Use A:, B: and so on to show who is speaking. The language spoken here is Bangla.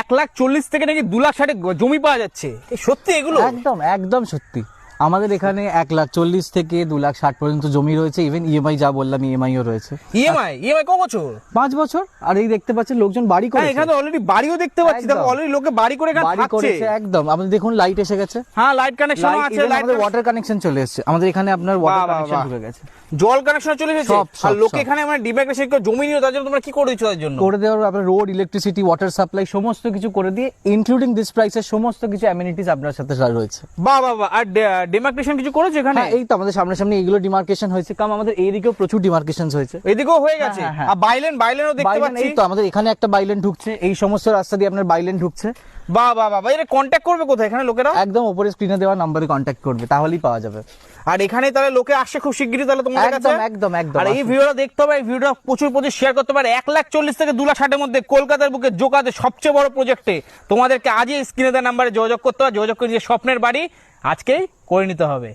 A: 1,40,000 থেকে নাকি 2,60,000 জমি পাওয়া যাচ্ছে, সত্যি এগুলো?
B: একদম একদম সত্যি। আমাদের এখানে 1,40,000 থেকে 2,60,000 পর্যন্ত জমি রয়েছে। ইভেন ইএমআই যা বললাম, ইএমআইও রয়েছে।
A: ইএমআই ক বছর?
B: 5 বছর। আর এই দেখতে পাচ্ছেন লোকজন বাড়ি করে,
A: এখানে অলরেডি বাড়িও দেখতে পাচ্ছি, দেখো অলরেডি লোকে বাড়ি করে এখানে থাকছে।
B: করেছে একদম। আমাদের দেখুন লাইট এসে গেছে।
A: হ্যাঁ, লাইট কানেকশন আছে,
B: আমাদের ওয়াটার কানেকশন চলে এসেছে। আমাদের এখানে আপনার ওয়াটার কানেকশন ঢুকে গেছে,
A: জল কানেকশন চলে এসেছে।
B: সব,
A: আর লোকে
B: সব।
A: এখানে মানে ডিমার্কেশন করে জমি নিয়ে, তার জন্য তোমরা কি করে দিচ্ছ তার জন্য?
B: করে দেওয়ার আপনার রোড, ইলেকট্রিসিটি, ওয়াটার সাপ্লাই সমস্ত কিছু করে দিয়ে ইনক্লুডিং দিস প্রাইসের সমস্ত কিছু অ্যামেনিটিস আপনার সাথে রয়েছে।
A: বাহ বাহ বাহ। আর ডিমার্কেশন কিছু করেছে এখানে?
B: হ্যাঁ, এই তো আমাদের সামনে এইগুলো ডিমার্কেশন হয়েছে। কারণ আমাদের এইদিকেও প্রচুর ডিমার্কেশন হয়েছে।
A: এদিকেও হয়ে গেছে।
B: হ্যাঁ, হ্যাঁ।
A: আর বাইলেনও দেখতে
B: বাইলেন,
A: পাচ্ছি।
B: এই তো আমাদের এখানে একটা বাইলেন ঢুকছে, এই সমস্ত রাস্তা দিয়ে আপনার বাইলেন ঢুকছে।
A: বাহ বাহ বাহ। এর কন্ট্যাক্ট করবে কোথায় এখানে লোকেরা?
B: একদম উপরে স্ক্রিনে দেওয়া নম্বরে কন্ট্যাক্ট করবে, তাহলেই পাওয়া যাবে।
A: আর এখানে তাহলে লোকে আসছে খুব শিগগিরই তাহলে তোমাদের কাছে?
B: একদম একদম একদম।
A: আর এই ভিডিওটা দেখতে হবে, এই ভিডিওটা প্রচুর শেয়ার করতে পারে। 1,40,000 থেকে 2,60,000 মধ্যে কলকাতার বুকে জোকাতে সবচেয়ে বড় প্রজেক্টে তোমাদেরকে আজই স্ক্রিনে দেওয়া নাম্বারে যোগাযোগ করতে হবে। যোগাযোগ করে যে স্বপ্নের বাড়ি আজকেই করে নিতে হবে।